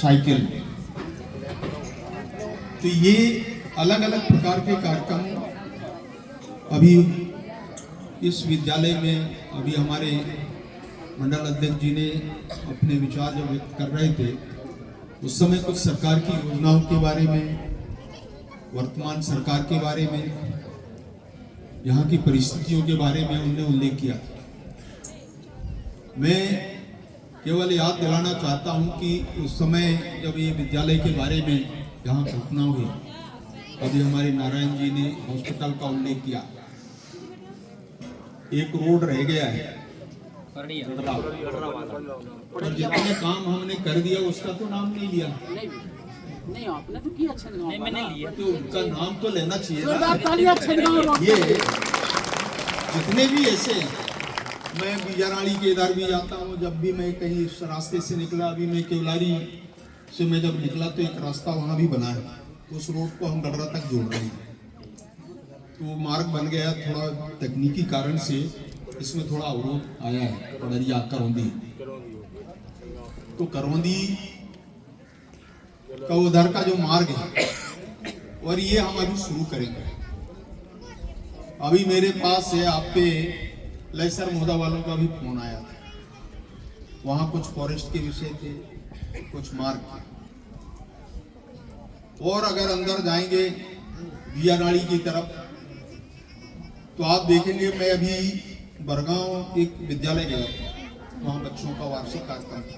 Cycle. तो ये अलग अलग प्रकार के कार्यक्रम अभी इस विद्यालय में अभी हमारे मंडल अध्यक्ष जी ने अपने विचार जब व्यक्त कर रहे थे, उस समय कुछ सरकार की योजनाओं के बारे में, वर्तमान सरकार के बारे में, यहाँ की परिस्थितियों के बारे में उन्होंने उल्लेख किया था। मैं केवल याद दिलाना चाहता हूँ कि उस समय जब ये विद्यालय के बारे में यहाँ घटना हुई, अभी हमारे नारायण जी ने हॉस्पिटल का उल्लेख किया, एक रोड रह गया है और जितने काम हमने कर दिया उसका तो नाम नहीं लिया। नहीं आपने तो किया छनगांव, नहीं मैंने लिया, तो उनका नाम तो लेना चाहिए ना। ये जितने भी ऐसे, मैं बीजारानी के इधर भी जाता हूँ, जब भी मैं कहीं इस रास्ते से निकला, अभी मैं केवलारी से मैं जब निकला तो एक रास्ता वहाँ भी बना है, उस रोड को हम गडरा तक जोड़ रहे हैं। तो मार्ग बन गया, थोड़ा तकनीकी कारण से इसमें थोड़ा अवरोध आया है। पड़रिया करौंदी, तो करौंदी का उधर का जो मार्ग है और ये हम अभी शुरू करेंगे। अभी मेरे पास है आपके लैसर मोदा वालों का भी फोन आया था, वहां कुछ फॉरेस्ट के विषय थे, कुछ मार्ग थे। और अगर अंदर जाएंगे बियानाड़ी की तरफ तो आप देखेंगे, मैं अभी बरगांव एक विद्यालय गया था, वहां बच्चों का वार्षिक कार्यक्रम था,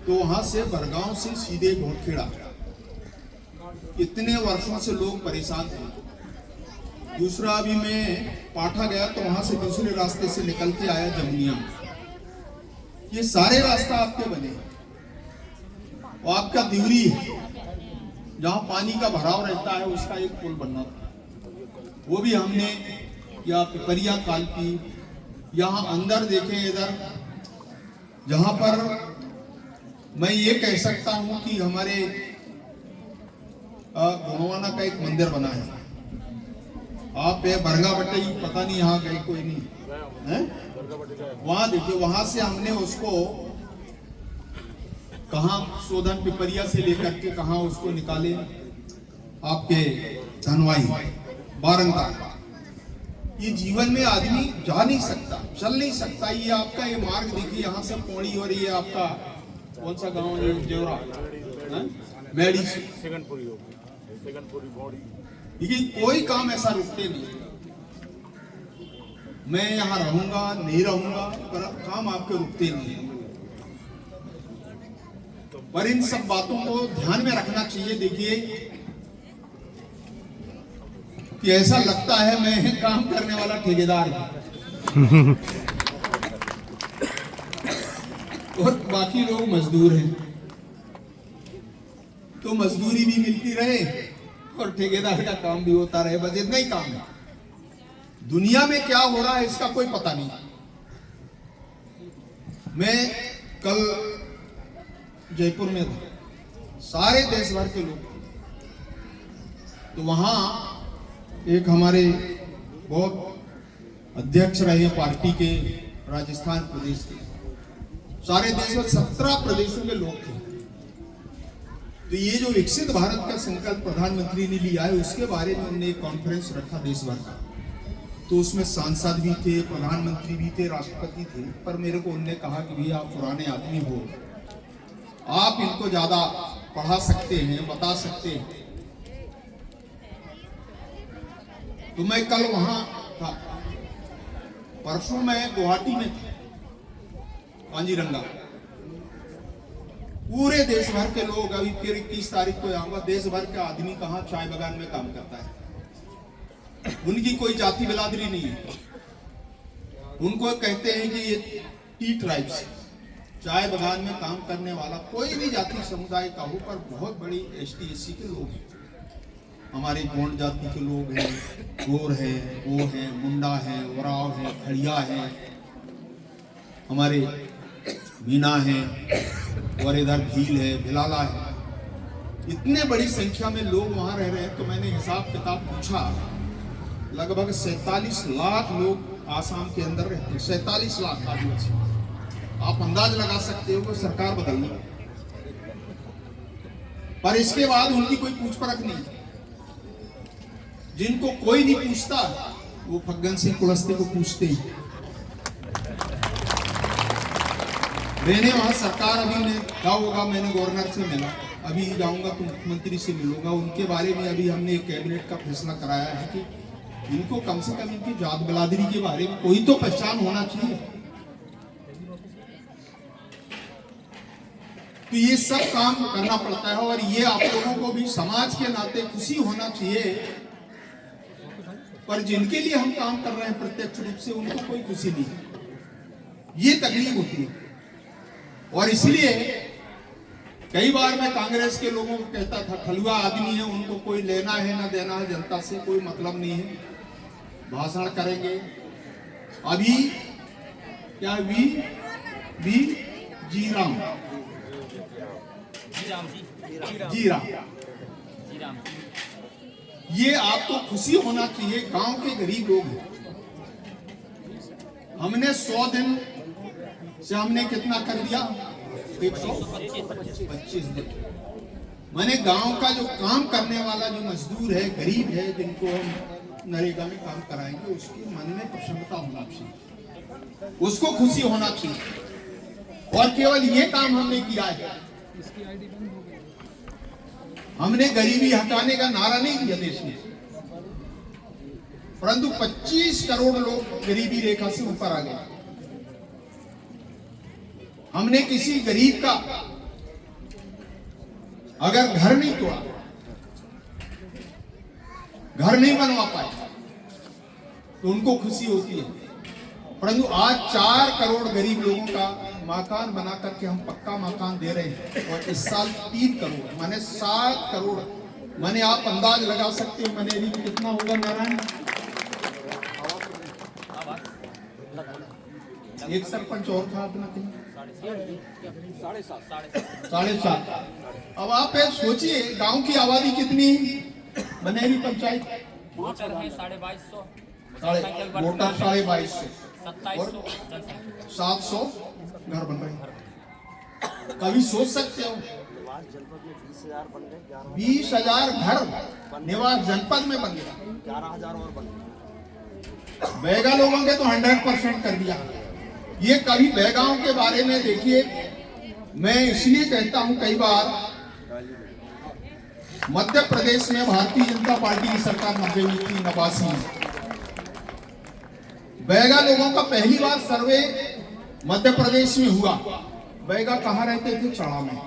तो वहां से बरगांव से सीधे घोड़खेड़ा, इतने वर्षों से लोग परेशान थे। दूसरा अभी मैं पाठा गया तो वहां से दूसरे रास्ते से निकल के आया जमुनिया। ये सारे रास्ता आपके बने और आपका दिवरी है जहां पानी का भराव रहता है, उसका एक पुल बनना था, वो भी हमने, या पिपरिया कालपी, यहाँ अंदर देखें इधर, जहां पर मैं ये कह सकता हूं कि हमारे गुणवाना का एक मंदिर बना है। आप बरगा बट्टी, पता नहीं यहाँ गए कोई नहीं है, वहां देखिए, वहां से हमने उसको कहाँ शोधन पिपरिया से लेकर के कहाँ उसको निकाले, आपके धनवाई बारंगा। ये जीवन में आदमी जा नहीं सकता, चल नहीं सकता। ये आपका ये मार्ग देखिए, यहाँ से पौड़ी, और ये आपका कौन सा गांव है, जेवरा मेडी देखिए, कोई काम ऐसा रुकते नहीं। मैं यहाँ रहूंगा नहीं रहूंगा, पर काम आपके रुकते नहीं। पर इन सब बातों को ध्यान में रखना चाहिए। देखिए कि ऐसा लगता है मैं काम करने वाला ठेकेदार हूं और बाकी लोग मजदूर हैं, तो मजदूरी भी मिलती रहे और ठेकेदार का काम भी होता रहे, बस इतना ही काम है। दुनिया में क्या हो रहा है इसका कोई पता नहीं। मैं कल जयपुर में था, सारे देश भर के लोग, तो वहां एक हमारे बहुत अध्यक्ष रहे पार्टी के राजस्थान प्रदेश के, सारे देश में 17 प्रदेशों के लोग थे। तो ये जो विकसित भारत का संकल्प प्रधानमंत्री ने लिया है, उसके बारे में उन्होंने एक कॉन्फ्रेंस रखा देश भर का। तो उसमें सांसद भी थे, प्रधानमंत्री भी थे, राष्ट्रपति थे। पर मेरे को उन्होंने कहा कि भैया आप पुराने आदमी हो, आप इनको ज्यादा पढ़ा सकते हैं, बता सकते हैं। तो मैं कल वहां था, परसों मैं गुवाहाटी में था, कांजीरंगा। पूरे देश भर के लोग, अभी फिर 21 तारीख को आऊंगा, देश भर के आदमी कहाँ चाय बागान में काम करता है। उनकी कोई जाति बिरादरी नहीं है, उनको कहते हैं कि ये टी ट्राइब्स, चाय बागान में काम करने वाला कोई भी जाति समुदाय का हो, पर बहुत बड़ी ST SC के लोग हैं। हमारे गोंड जाति के लोग हैं, गोर है, वो है, मुंडा है, उराव है, खड़िया है, हमारे मीना है, और इधर भील है, भिलाला है। इतने बड़ी संख्या में लोग वहां रह रहे हैं। तो मैंने हिसाब किताब पूछा, लगभग 47 लाख लोग आसाम के अंदर रहते हैं। 47 लाख आदिवासी। आप अंदाज लगा सकते हो कि सरकार बदलनी, पर इसके बाद उनकी कोई पूछ परख नहीं। जिनको कोई नहीं पूछता वो फग्गन सिंह कुलस्ते को पूछते ही। मैंने वहां सरकार अभी ने क्या होगा, मैंने गवर्नर से मिला, अभी जाऊंगा तो मुख्यमंत्री से मिलूंगा। उनके बारे में अभी हमने एक कैबिनेट का फैसला कराया है कि इनको कम से कम इनकी जात बिरादरी के बारे में कोई तो पहचान होना चाहिए। तो ये सब काम करना पड़ता है और ये आप लोगों को भी समाज के नाते खुशी होना चाहिए। पर जिनके लिए हम काम कर रहे हैं प्रत्यक्ष रूप से, उनको कोई खुशी नहीं, ये तकलीफ होती है। और इसलिए कई बार मैं कांग्रेस के लोगों को कहता था, खलुआ आदमी है, उनको कोई लेना है ना देना है, जनता से कोई मतलब नहीं है, भाषण करेंगे। अभी क्या वी जीराम ये आपको खुशी होना चाहिए। गांव के गरीब लोग हैं, हमने 100 दिन से हमने कितना कर दिया, 125 दिन। मैंने गांव का जो काम करने वाला जो मजदूर है, गरीब है, जिनको हम नरेगा में काम कराएंगे, उसके मन में प्रसन्नता होना चाहिए, उसको खुशी होना चाहिए। और केवल ये काम हमने किया है, हमने गरीबी हटाने का नारा नहीं दिया देश में, परंतु 25 करोड़ लोग गरीबी रेखा से ऊपर आ गए। हमने किसी गरीब का अगर घर नहीं तोड़ा, घर नहीं बनवा पाए, तो उनको खुशी होती है। परंतु आज 4 करोड़ गरीब लोगों का मकान बना करके हम पक्का मकान दे रहे हैं। और इस साल 3 करोड़ माने 7 करोड़, माने आप अंदाज लगा सकते हो मैंने अभी कितना होगा नारायण। एक सरपंच और था अपना कहीं 7.5। अब आप सोचिए गांव की आबादी कितनी, बनेली पंचायत वोटर है 2250, वोटर 2250 और 2700 700 घर बन रहे। कभी सोच सकते हो 20,000 घर निवास जनपद में बन गया, 11,000 और बन गए। बैगा लोगों के तो 100% कर दिया। ये कभी बैगाओं के बारे में देखिए, मैं इसलिए कहता हूं, कई बार मध्य प्रदेश में भारतीय जनता पार्टी की सरकार 89 में बैगा लोगों का पहली बार सर्वे मध्य प्रदेश में हुआ। बैगा कहां रहते थे, चाड़ा में।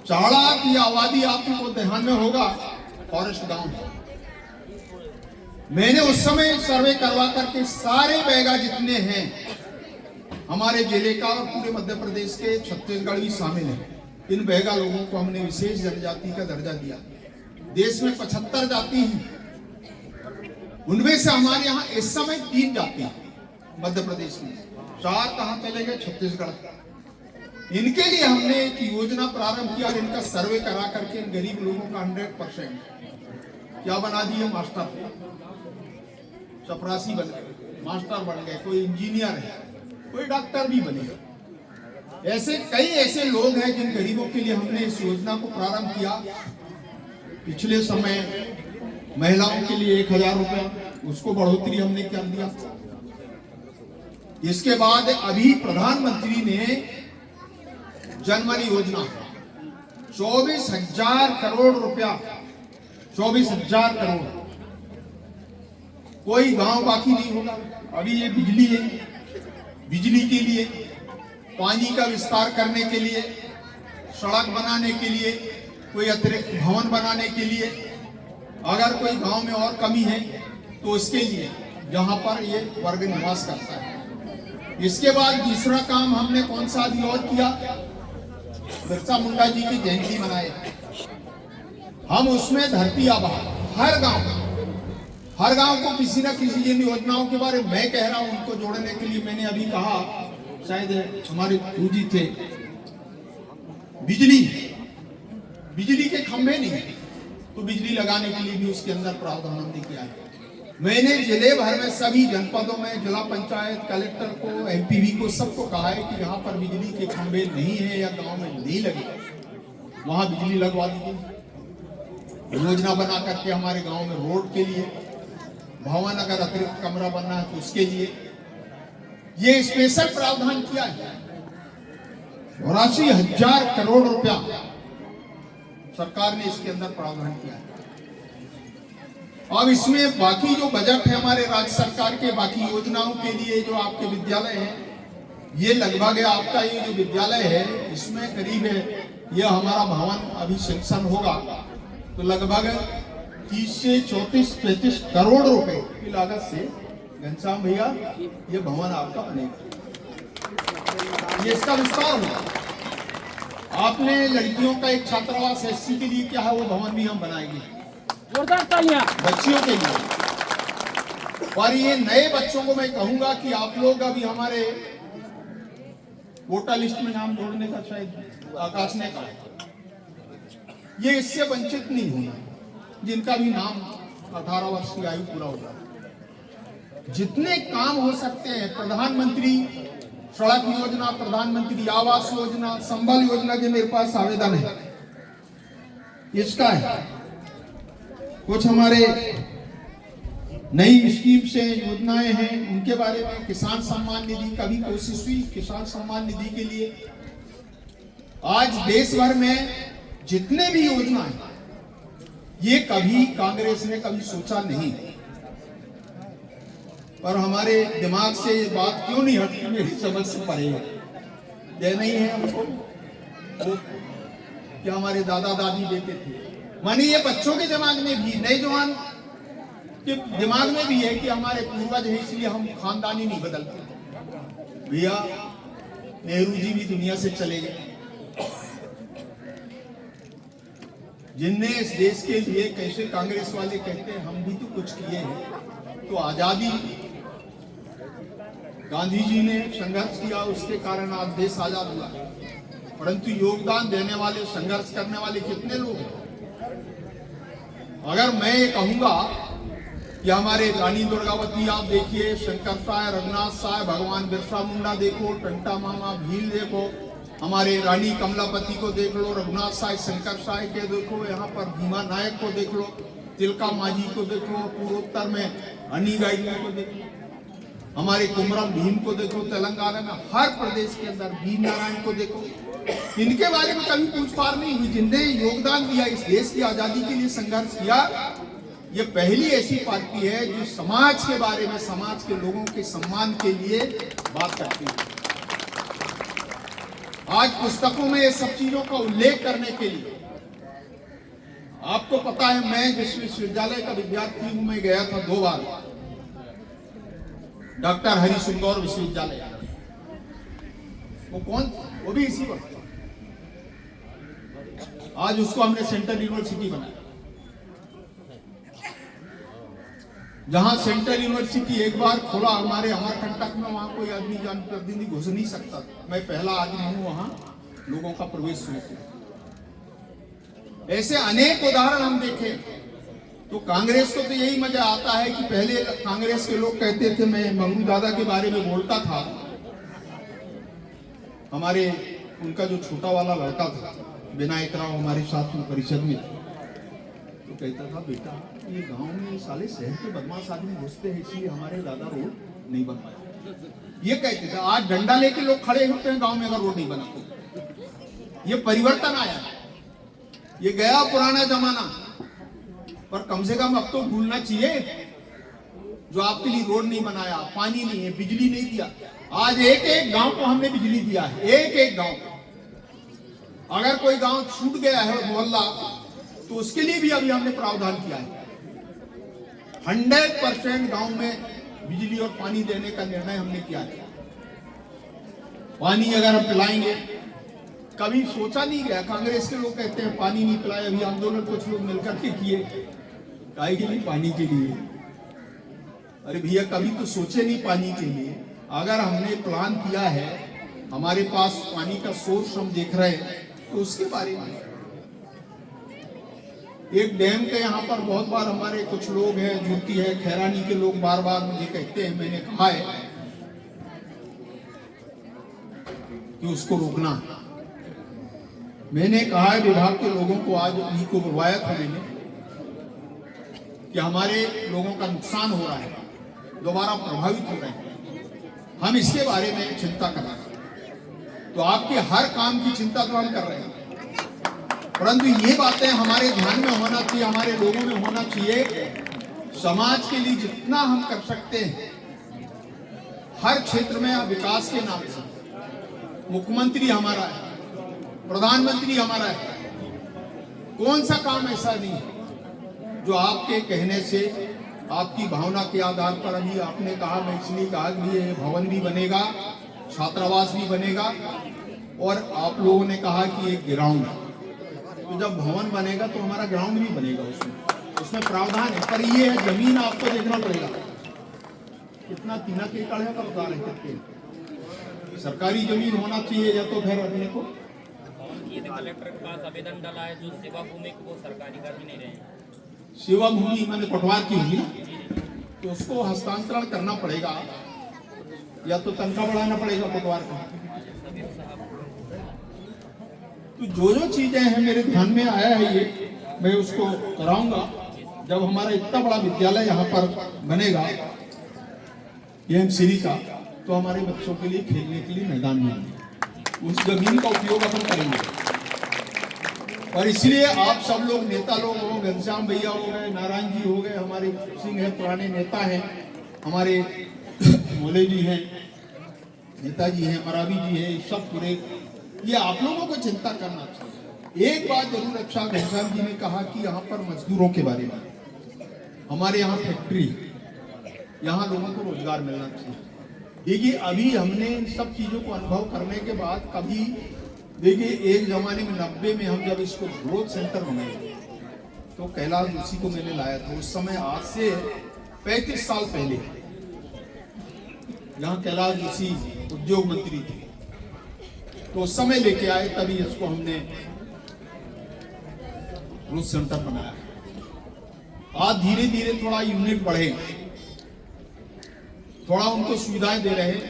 चाड़ा की आबादी आपको ध्यान में होगा, फॉरेस्ट गांव। मैंने उस समय सर्वे करवा करके सारे बैगा जितने हैं हमारे जिले का और पूरे मध्य प्रदेश के, छत्तीसगढ़ भी शामिल है, इन बैगा लोगों को हमने विशेष जनजाति का दर्जा दिया। देश में 75 जाति हैं, उनमें से हमारे यहाँ इस समय 3 जाति हैं मध्य प्रदेश में। 4 कहां चले गए, छत्तीसगढ़। इनके लिए हमने एक योजना प्रारंभ किया और इनका सर्वे करा करके इन गरीब लोगों का 100% क्या बना दिए, मास्टर, चपरासी बन गए, मास्टर बन गए, कोई इंजीनियर है, कोई डॉक्टर भी बने। ऐसे कई ऐसे लोग हैं जिन गरीबों के लिए हमने इस योजना को प्रारंभ किया। पिछले समय महिलाओं के लिए 1,000 रुपया, उसको बढ़ोतरी हमने कर दिया। इसके बाद अभी प्रधानमंत्री ने जनधन योजना 24,000 करोड़ रुपया, 24,000 करोड़, कोई गांव बाकी नहीं होगा। अभी ये बिजली है, बिजली के लिए, पानी का विस्तार करने के लिए, सड़क बनाने के लिए, कोई अतिरिक्त भवन बनाने के लिए, अगर कोई गांव में और कमी है तो उसके लिए, जहां पर ये वर्ग निवास करता है। इसके बाद दूसरा काम हमने कौन सा अभी और किया, बिरसा मुंडा जी की जयंती मनाए। हम उसमें धरती आबा हर गांव को किसी न किसी इन योजनाओं के बारे में मैं कह रहा हूं, उनको जोड़ने के लिए मैंने अभी कहा, शायद हमारे गुरुजी थे, बिजली के खंभे नहीं है तो बिजली लगाने के लिए भी उसके अंदर प्रावधान हमने किया है। मैंने जिले भर में सभी जनपदों में जिला पंचायत, कलेक्टर को, एमपीवी को, सबको कहा है कि यहाँ पर बिजली के खंभे नहीं है या गांव में नहीं लगे वहां बिजली लगवा दीजिए। योजना बना करके हमारे गांव में रोड के लिए, भवन अगर अतिरिक्त कमरा बनना है तो उसके लिए ये स्पेशल प्रावधान किया है। और 80,000 करोड़ रुपया सरकार ने इसके अंदर प्रावधान किया है। अब इसमें बाकी जो बजट है हमारे राज्य सरकार के बाकी योजनाओं के लिए, जो आपके विद्यालय हैं, ये लगभग है आपका ये जो विद्यालय है इसमें करीब है, यह हमारा भवन अभी सैंक्शन होगा तो लगभग 30 से 34-35 करोड़ रुपए की लागत से घनश्याम भैया ये भवन आपका बनेगा। ये इसका विस्तार होगा। आपने लड़कियों का एक छात्रावास एससी के लिए क्या है वो भवन भी हम बनाएंगे, जोरदार तालियां बच्चियों के लिए। और ये नए बच्चों को मैं कहूंगा कि आप लोग अभी हमारे वोटर लिस्ट में नाम जोड़ने का शायद आकाश ने कहा, ये इससे वंचित नहीं होना जिनका भी नाम 18 वर्ष की आयु पूरा होगा। जितने काम हो सकते हैं, प्रधानमंत्री सड़क योजना, प्रधानमंत्री आवास योजना, संबल योजना के मेरे पास आवेदन है, इसका है। कुछ हमारे नई स्कीम से योजनाएं हैं उनके बारे में, किसान सम्मान निधि का भी कोशिश हुई किसान सम्मान निधि के लिए। आज देश भर में जितने भी योजना है ये कभी कांग्रेस ने कभी सोचा नहीं, पर हमारे दिमाग से ये बात क्यों नहीं हटती मेरी समझ से परे है। ये नहीं है हमको वो कि हमारे दादा दादी देते थे, मानी ये बच्चों के दिमाग में भी, नए जवान के दिमाग में भी है कि हमारे पूर्वज है इसलिए हम खानदानी नहीं बदलते। भैया नेहरू जी भी दुनिया से चले गए, जिनने इस देश के लिए, कैसे कांग्रेस वाले कहते हैं हम भी तो कुछ किए हैं, तो आजादी गांधी जी ने संघर्ष किया, उसके कारण आज देश आजाद हुआ। परंतु योगदान देने वाले, संघर्ष करने वाले कितने लोग हैं? अगर मैं ये कहूंगा कि हमारे रानी दुर्गावती आप देखिए, शंकर साय, रघुनाथ साय, भगवान बिरसा मुंडा देखो, टंटा मामा भील देखो, हमारे रानी कमलापति को देख लो, रघुनाथ साय, शंकर साय के देखो, यहाँ पर भीमा नायक को देख लो, तिलका मांझी को देखो, पूर्वोत्तर में हनी गाइडला को देखो, हमारे कुमरम भीम को देखो, तेलंगाना में हर प्रदेश के अंदर भीम नारायण को देखो। इनके बारे में कभी पूछताछ नहीं हुई, जिनने योगदान दिया, इस देश की आजादी के लिए संघर्ष किया। ये पहली ऐसी पार्टी है जो समाज के बारे में, समाज के लोगों के सम्मान के लिए बात करती है। आज पुस्तकों में ये सब चीजों का उल्लेख करने के लिए, आपको पता है मैं जिस विश्वविद्यालय का विद्यार्थी हूं, मैं गया था 2 बार, डॉक्टर हरि सिंह गौर विश्वविद्यालय। वो कौन? वो भी इसी वक्त। आज उसको हमने सेंट्रल यूनिवर्सिटी बनाया। जहां सेंट्रल यूनिवर्सिटी एक बार खुला हमारे अमरकंटक में, वहां कोई आदमी जनप्रतिनिधि घुस नहीं सकता था। मैं पहला आदमी हूं वहां लोगों का प्रवेश शुरू किया। ऐसे अनेक उदाहरण हम देखें तो कांग्रेस को तो यही मजा आता है कि पहले कांग्रेस के लोग कहते थे, मैं मंगू दादा के बारे में बोलता था, हमारे उनका जो छोटा वाला लड़का था विनायक राव हमारे साथ में परिषद में, तो कहता था बेटा ये गांव में साले शहर के बदमाश आदमी घुसते हैं इसलिए हमारे दादा रोड नहीं बन पाया। ये कहते थे। आज डंडा लेके लोग खड़े होते हैं गांव में अगर रोड नहीं बना तो। ये परिवर्तन आया, ये गया पुराना जमाना, पर कम से कम अब तो भूलना चाहिए जो आपके लिए रोड नहीं बनाया, पानी नहीं है, बिजली नहीं दिया। आज एक एक गांव को हमने बिजली दिया है, एक एक गांव। अगर कोई गांव छूट गया है मोहल्ला तो उसके लिए भी अभी हमने प्रावधान किया है। 100% गांव में बिजली और पानी देने का निर्णय हमने किया है। पानी अगर हम पिलाएंगे, कभी सोचा नहीं गया, कांग्रेस के लोग कहते हैं पानी नहीं पिलाए, अभी आंदोलन कुछ लोग मिलकर के किए, काहे के लिए? पानी के लिए। अरे भैया कभी तो सोचे नहीं पानी के लिए। अगर हमने प्लान किया है, हमारे पास पानी का सोर्स हम देख रहे हैं, तो उसके बारे में एक डैम के यहाँ पर बहुत बार हमारे कुछ लोग हैं, जुटी है, खैरानी के लोग बार बार मुझे कहते हैं, मैंने कहा है कि उसको रोकना। मैंने कहा है विभाग के लोगों को, आज उन्हीं को बुलवाया था मैंने, कि हमारे लोगों का नुकसान हो रहा है, दोबारा प्रभावित हो रहे हैं, हम इसके बारे में चिंता कर रहे हैं। तो आपके हर काम की चिंता तो हम कर रहे हैं, परंतु ये बातें हमारे ध्यान में होना चाहिए, हमारे लोगों में होना चाहिए। समाज के लिए जितना हम कर सकते हैं हर क्षेत्र में, विकास के नाम से, मुख्यमंत्री हमारा है, प्रधानमंत्री हमारा है, कौन सा काम ऐसा नहीं है जो आपके कहने से, आपकी भावना के आधार पर, अभी आपने कहा, मैं इसलिए कहा कि ये भवन भी बनेगा, छात्रावास भी बनेगा, और आप लोगों ने कहा कि एक ग्राउंड, तो जब भवन बनेगा तो हमारा ग्राउंड भी बनेगा, उसमें प्रावधान है। पर ये है, जमीन आपको देखना पड़ेगा, कितना 3 एकड़ है, बता रहे कितने सरकारी जमीन होना चाहिए, या तो फिर अपने को कलेक्टर के पास आवेदन डाला है, जो सेवा भूमि को वो सरकारी कर भी नहीं रहे हैं। सेवा भूमि मैंने पटवार की होगी, तो उसको हस्तांतरण करना पड़ेगा, या तो तनख्वाह बढ़ाना पड़ेगा पटवार का। तो जो चीजें हैं मेरे ध्यान में आया है, ये मैं उसको कराऊंगा। जब हमारा इतना बड़ा विद्यालय यहाँ पर बनेगा एमसीडी का, तो हमारे बच्चों के लिए खेलने के लिए मैदान मिलेंगे, उस जमीन का उपयोग अपन करेंगे। और इसलिए आप सब लोग, नेता लोग हो, घनश्याम भैया हो गए, नारायण जी हो गए, हमारे सिंह है, पुराने नेता हैं, हमारे मोले जी हैं, नेताजी हैं, मरावी जी हैं, सब पूरे, ये आप लोगों को चिंता करना चाहिए। एक बात जरूर अच्छा, घनश्याम जी ने कहा कि यहाँ पर मजदूरों के बारे में, हमारे यहाँ फैक्ट्री, यहाँ लोगों को रोजगार मिलना चाहिए। देखिए अभी हमने इन सब चीजों को अनुभव करने के बाद, कभी देखिए एक जमाने में 90 में हम जब इसको ग्रोथ सेंटर बनाए, तो कैलाश जोशी को मैंने लाया था, उस समय आज से 35 साल पहले यहाँ कैलाश जोशी उद्योग मंत्री थे, तो उस समय लेके आए, तभी इसको हमने ग्रोथ सेंटर बनाया। आज धीरे धीरे थोड़ा यूनिट बढ़े, थोड़ा उनको सुविधाएं दे रहे हैं,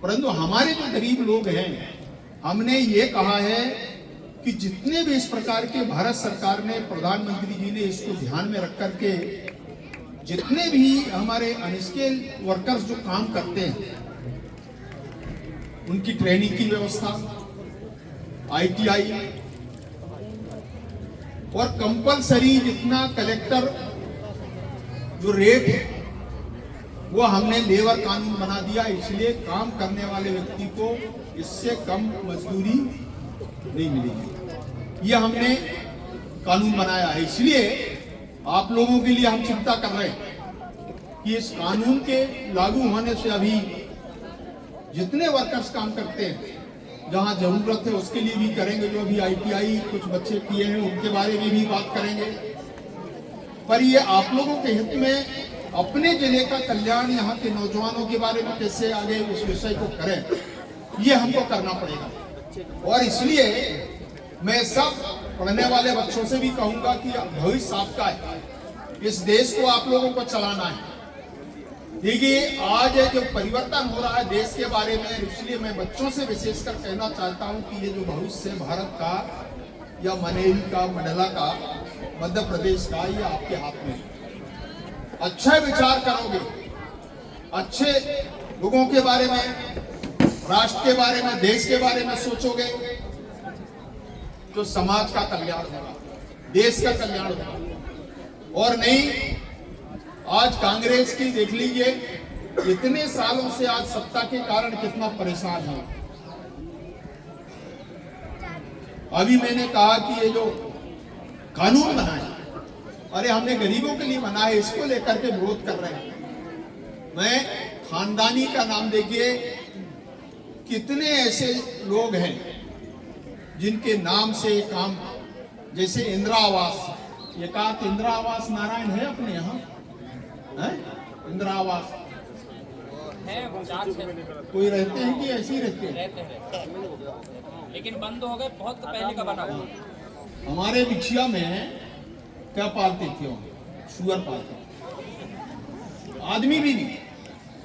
परंतु हमारे जो गरीब लोग हैं, हमने ये कहा है कि जितने भी इस प्रकार के, भारत सरकार ने, प्रधानमंत्री जी ने इसको ध्यान में रख करके, जितने भी हमारे अनस्किल्ड वर्कर्स जो काम करते हैं, उनकी ट्रेनिंग की व्यवस्था, ITI, और कंपलसरी जितना कलेक्टर जो रेट है, वो हमने लेबर कानून बना दिया। इसलिए काम करने वाले व्यक्ति को इससे कम मजदूरी नहीं मिलेगी, ये हमने कानून बनाया है। इसलिए आप लोगों के लिए हम चिंता कर रहे हैं कि इस कानून के लागू होने से अभी जितने वर्कर्स काम करते हैं, जहां जरूरत है उसके लिए भी करेंगे, जो अभी ITI कुछ बच्चे किए हैं उनके बारे में भी बात करेंगे। पर ये आप लोगों के हित में, अपने जिले का कल्याण, यहाँ के नौजवानों के बारे में कैसे आगे इस विषय को करें, ये हमको करना पड़ेगा। और इसलिए मैं सब पढ़ने वाले बच्चों से भी कहूंगा कि भविष्य आपका है, इस देश को आप लोगों को चलाना है। देखिए आज जो परिवर्तन हो रहा है देश के बारे में, इसलिए मैं बच्चों से विशेषकर कहना चाहता हूं कि ये जो भविष्य है भारत का, या मनेरी का, मंडला का, मध्य प्रदेश का, ये आपके हाथ में है। अच्छा विचार करोगे, अच्छे लोगों के बारे में, राष्ट्र के बारे में, देश के बारे में सोचोगे, तो समाज का कल्याण होगा, देश का कल्याण होगा। और नहीं, आज कांग्रेस की देख लीजिए, इतने सालों से आज सत्ता के कारण कितना परेशान है। अभी मैंने कहा कि ये जो कानून बना है, अरे हमने गरीबों के लिए बना है, इसको लेकर के विरोध कर रहे हैं। मैं खानदानी का नाम देखिए, कितने ऐसे लोग हैं जिनके नाम से काम, जैसे इंदिरा आवास, ये कहा कि इंदिरा आवास नारायण है अपने यहाँ, इंदिरा आवास है, कोई रहते हैं कि ऐसे ही रहते हैं? रहते हैं, लेकिन बंद हो गए, बहुत पहले का बना हुआ। हमारे बिछिया में क्या पालते थे? शुगर पालते, आदमी भी नहीं,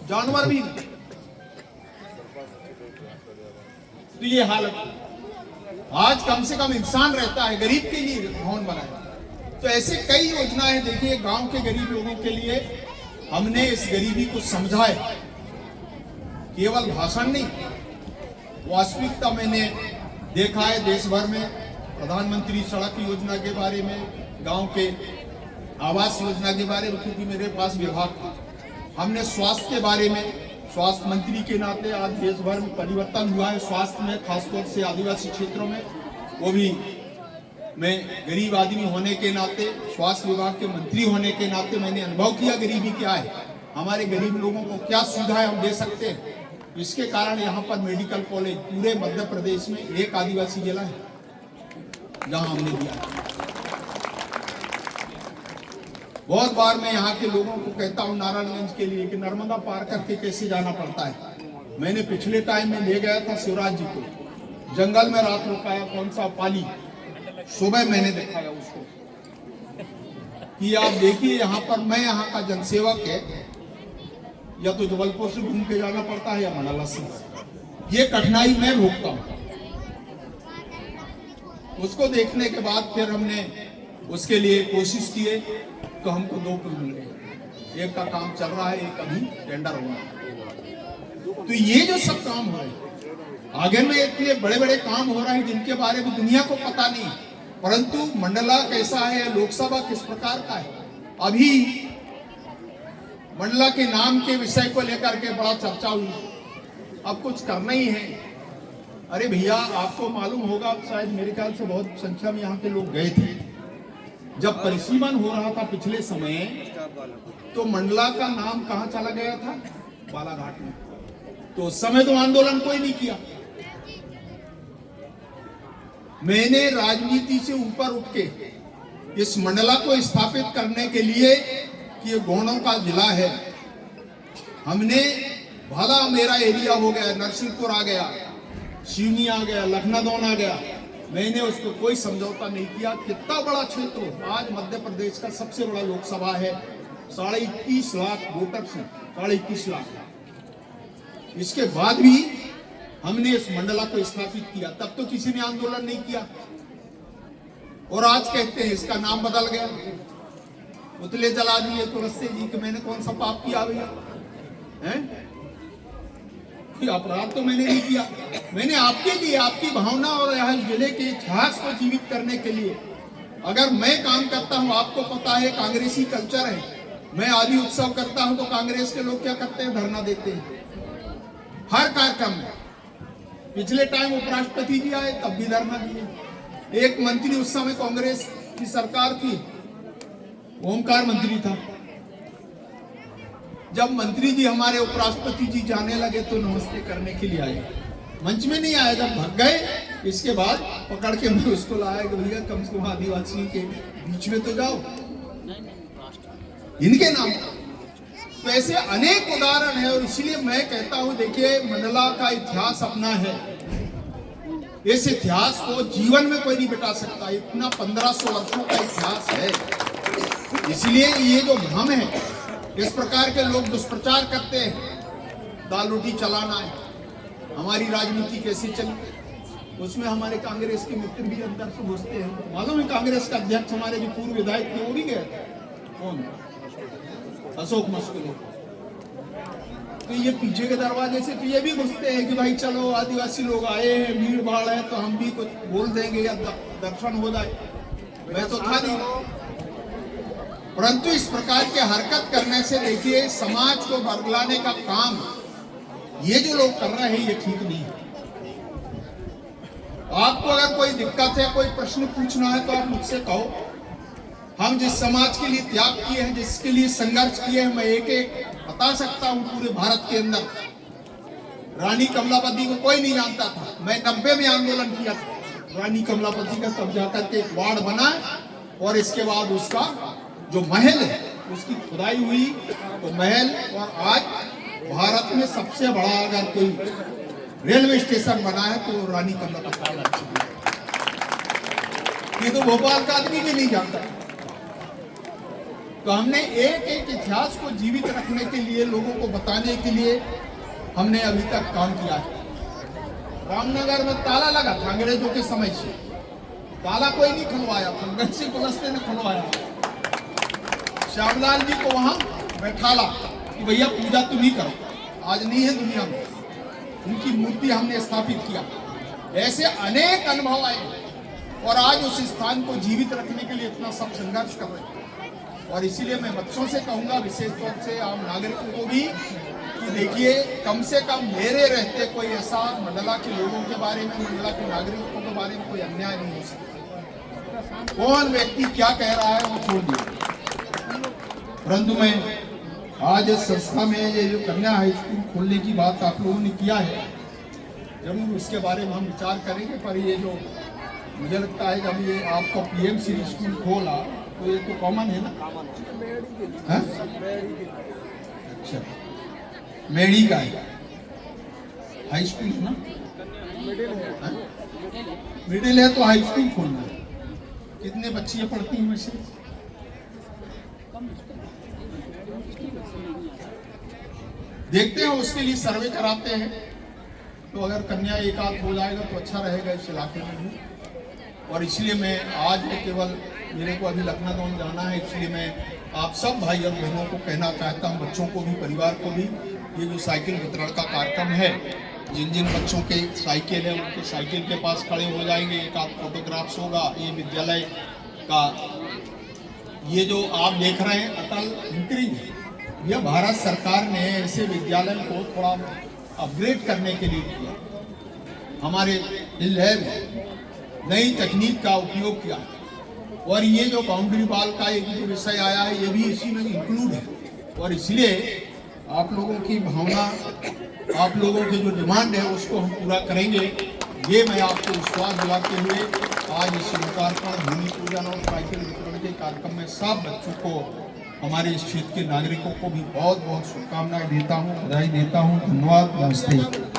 जानवर भी नहीं। तो ये हालत, आज कम से कम इंसान रहता है, गरीब के लिए भवन बनाया। तो ऐसे कई योजनाएं देखिए गांव के गरीब लोगों के लिए, हमने इस गरीबी को समझा है, केवल भाषण नहीं, वास्तविकता मैंने देखा है देश भर में। प्रधानमंत्री सड़क योजना के बारे में, गांव के आवास योजना के बारे में, क्योंकि मेरे पास विभाग था, हमने स्वास्थ्य के बारे में, स्वास्थ्य मंत्री के नाते आज देश भर में परिवर्तन हुआ है स्वास्थ्य में, खासतौर से आदिवासी क्षेत्रों में। वो भी मैं गरीब आदमी होने के नाते, स्वास्थ्य विभाग के मंत्री होने के नाते मैंने अनुभव किया गरीबी क्या है, हमारे गरीब लोगों को क्या सुविधाएं हम दे सकते हैं। इसके कारण यहाँ पर मेडिकल कॉलेज पूरे मध्य प्रदेश में एक आदिवासी जिला है जहां हमने दिया है। बहुत बार मैं यहाँ के लोगों को कहता हूँ नारायणगंज के लिए कि नर्मदा पार करके कैसे जाना पड़ता है। मैंने पिछले टाइम में ले गया था शिवराज जी को, जंगल में रात रुकाया, कौन सा पाली, सुबह मैंने दिखाया उसको कि आप देखिए यहाँ पर, मैं यहाँ का जनसेवक है, या तो जबलपुर से घूम के जाना पड़ता है या मंडला से, ये कठिनाई मैं भोगता हूँ। उसको देखने के बाद फिर हमने उसके लिए कोशिश किए, तो हमको 2 पुल मिल गए, एक का काम चल रहा है, एक अभी टेंडर हुआ है। तो ये जो सब काम हो रहे हैं, आगे में इतने बड़े बड़े काम हो रहे हैं जिनके बारे में दुनिया को पता नहीं, परंतु मंडला कैसा है, लोकसभा किस प्रकार का है। अभी मंडला के नाम के विषय को लेकर के बड़ा चर्चा हुई, अब कुछ करना ही है। अरे भैया, आपको मालूम होगा, शायद मेरे ख्याल से बहुत संख्या में यहाँ के लोग गए थे, जब परिसीमन हो रहा था पिछले समय, तो मंडला का नाम कहां चला गया था, बालाघाट में। तो उस समय तो आंदोलन कोई नहीं किया। मैंने राजनीति से ऊपर उठ के इस मंडला को स्थापित करने के लिए कि ये गोंडों का जिला है, हमने भला मेरा एरिया हो गया, नरसिंहपुर आ गया, सिवनी आ गया, लखनदौन आ गया, मैंने उसको कोई समझौता नहीं किया। कितना बड़ा क्षेत्र, आज मध्य प्रदेश का सबसे बड़ा लोकसभा है, 21.5 लाख वोटर से 21.5 लाख। इसके बाद भी हमने इस मंडला को स्थापित किया, तब तो किसी ने आंदोलन नहीं किया। और आज कहते हैं इसका नाम बदल गया, उतले जला दिए तुलसी जी कि मैंने कौन सा पाप किया भैया, हैं? अपराध तो मैंने नहीं किया, मैंने आपके लिए, आपकी भावना और यहाँ जिले के इतिहास को जीवित करने के लिए अगर मैं काम करता हूँ। आपको पता है कांग्रेसी कल्चर है, मैं आदि उत्सव करता हूँ तो कांग्रेस के लोग क्या करते हैं, धरना देते हैं हर कार्यक्रम में। पिछले टाइम उपराष्ट्रपति जी आए तब भी धरना दिए। एक मंत्री उस समय कांग्रेस की सरकार थी, ओमकार मंत्री था, जब मंत्री जी हमारे उपराष्ट्रपति जी जाने लगे तो नमस्ते करने के लिए आए, मंच में नहीं आया। जब भाग गए, इसके बाद पकड़ के मैं उसको लाया कि भैया कम से कम आदिवासियों के बीच में तो जाओ, इनके नाम। तो ऐसे अनेक उदाहरण है, और इसलिए मैं कहता हूं, देखिए मंडला का इतिहास अपना है, इस इतिहास को जीवन में कोई नहीं बिता सकता। इतना 1500 वर्षों का इतिहास है, इसलिए ये जो भ्रम है, इस प्रकार के लोग दुष्प्रचार करते हैं, दाल रोटी चलाना है, हमारी राजनीति कैसे चली, उसमें हमारे कांग्रेस के मित्र भी अंदर से घुसते हैं। मालूम है कांग्रेस का अध्यक्ष हमारे जो पूर्व विधायक थे वो भी गए, कौन, अशोक मस्कुलो। तो ये पीछे के दरवाजे से तो ये भी घुसते हैं कि भाई चलो आदिवासी लोग आए हैं, भीड़ भाड़ है, तो हम भी कुछ बोल देंगे या दर्शन हो जाए। मैं तो था नहीं, परंतु इस प्रकार के हरकत करने से देखिए समाज को बदलाने का काम ये जो लोग कर रहे हैं ये ठीक नहीं है। आपको अगर कोई दिक्कत है, कोई प्रश्न पूछना है तो आप मुझसे कहो। हम जिस समाज के लिए त्याग किए हैं, जिसके लिए संघर्ष किए हैं, मैं एक एक बता सकता हूं। पूरे भारत के अंदर रानी कमलापति को कोई नहीं जानता था, मैं 90 में आंदोलन किया था रानी कमलापति का, तब जाकर के एक वार्ड बना और इसके बाद उसका जो महल है उसकी खुदाई हुई, तो महल, और आज भारत में सबसे बड़ा अगर कोई रेलवे स्टेशन बना है तो रानी कमलापति। ये तो भोपाल का आदमी भी नहीं जानता। तो हमने एक एक इतिहास को जीवित रखने के लिए, लोगों को बताने के लिए हमने अभी तक काम किया है। रामनगर में ताला लगा था अंग्रेजों के समय से, ताला कोई नहीं खुलवाया, फंगसी गुलस्ते ने खुलवाया। श्यामलाल जी को वहां बैठाला कि भैया पूजा तुम ही करो, आज नहीं है दुनिया में, उनकी मूर्ति हमने स्थापित किया। ऐसे अनेक अनुभव आए और आज उस स्थान को जीवित रखने के लिए इतना सब संघर्ष कर रहे हैं। और इसीलिए मैं बच्चों से कहूंगा, विशेष तौर से आम नागरिकों को भी, कि देखिए कम से कम मेरे रहते कोई ऐसा मंडला के लोगों के बारे में, मंडला के नागरिकों के बारे में कोई अन्याय नहीं हो सकता। कौन व्यक्ति क्या कह रहा है वो छोड़ दिया। परंतु मैं आज इस संस्था में ये जो कन्या हाई स्कूल खोलने की बात आप लोगों ने किया है, जरूर उसके बारे में हम विचार करेंगे। पर ये जो मुझे लगता है जब ये आपका पीएम श्री स्कूल खोला तो ये तो कॉमन है ना, हाँ? अच्छा, मेडी का है, हाई स्कूल है ना, हाँ? मिडिल है तो हाई स्कूल खोलना है। कितने बच्चियां पढ़ती हैं वैसे? देखते हैं, उसके लिए सर्वे कराते हैं, तो अगर कन्या एक आध हो जाएगा तो अच्छा रहेगा इस इलाके में भी। और इसलिए मैं आज केवल, मेरे को अभी लखनऊ जाना है, इसलिए मैं आप सब भाई और बहनों को कहना चाहता हूँ, बच्चों को भी, परिवार को भी, ये जो साइकिल वितरण का कार्यक्रम है, जिन जिन बच्चों के साइकिल है उनके साइकिल के पास खड़े हो जाएंगे, एक आध फोटोग्राफ्स होगा। ये विद्यालय का ये जो आप देख रहे हैं अटल टिंकरिंग है, यह भारत सरकार ने ऐसे विद्यालय को थोड़ा अपग्रेड करने के लिए किया। हमारे लैब नई तकनीक का उपयोग किया, और ये जो बाउंड्री वॉल का एक जो विषय आया है, ये भी इसी में इंक्लूड है। और इसलिए आप लोगों की भावना, आप लोगों की जो डिमांड है उसको हम पूरा करेंगे, ये मैं आपको विश्वास दिलाते हुए आज इस लोकार्पण, भूमि पूजन और साइकिल वितरण के कार्यक्रम में सब बच्चों को, हमारे इस क्षेत्र के नागरिकों को भी बहुत बहुत शुभकामनाएं देता हूँ, बधाई देता हूँ। धन्यवाद, नमस्ते।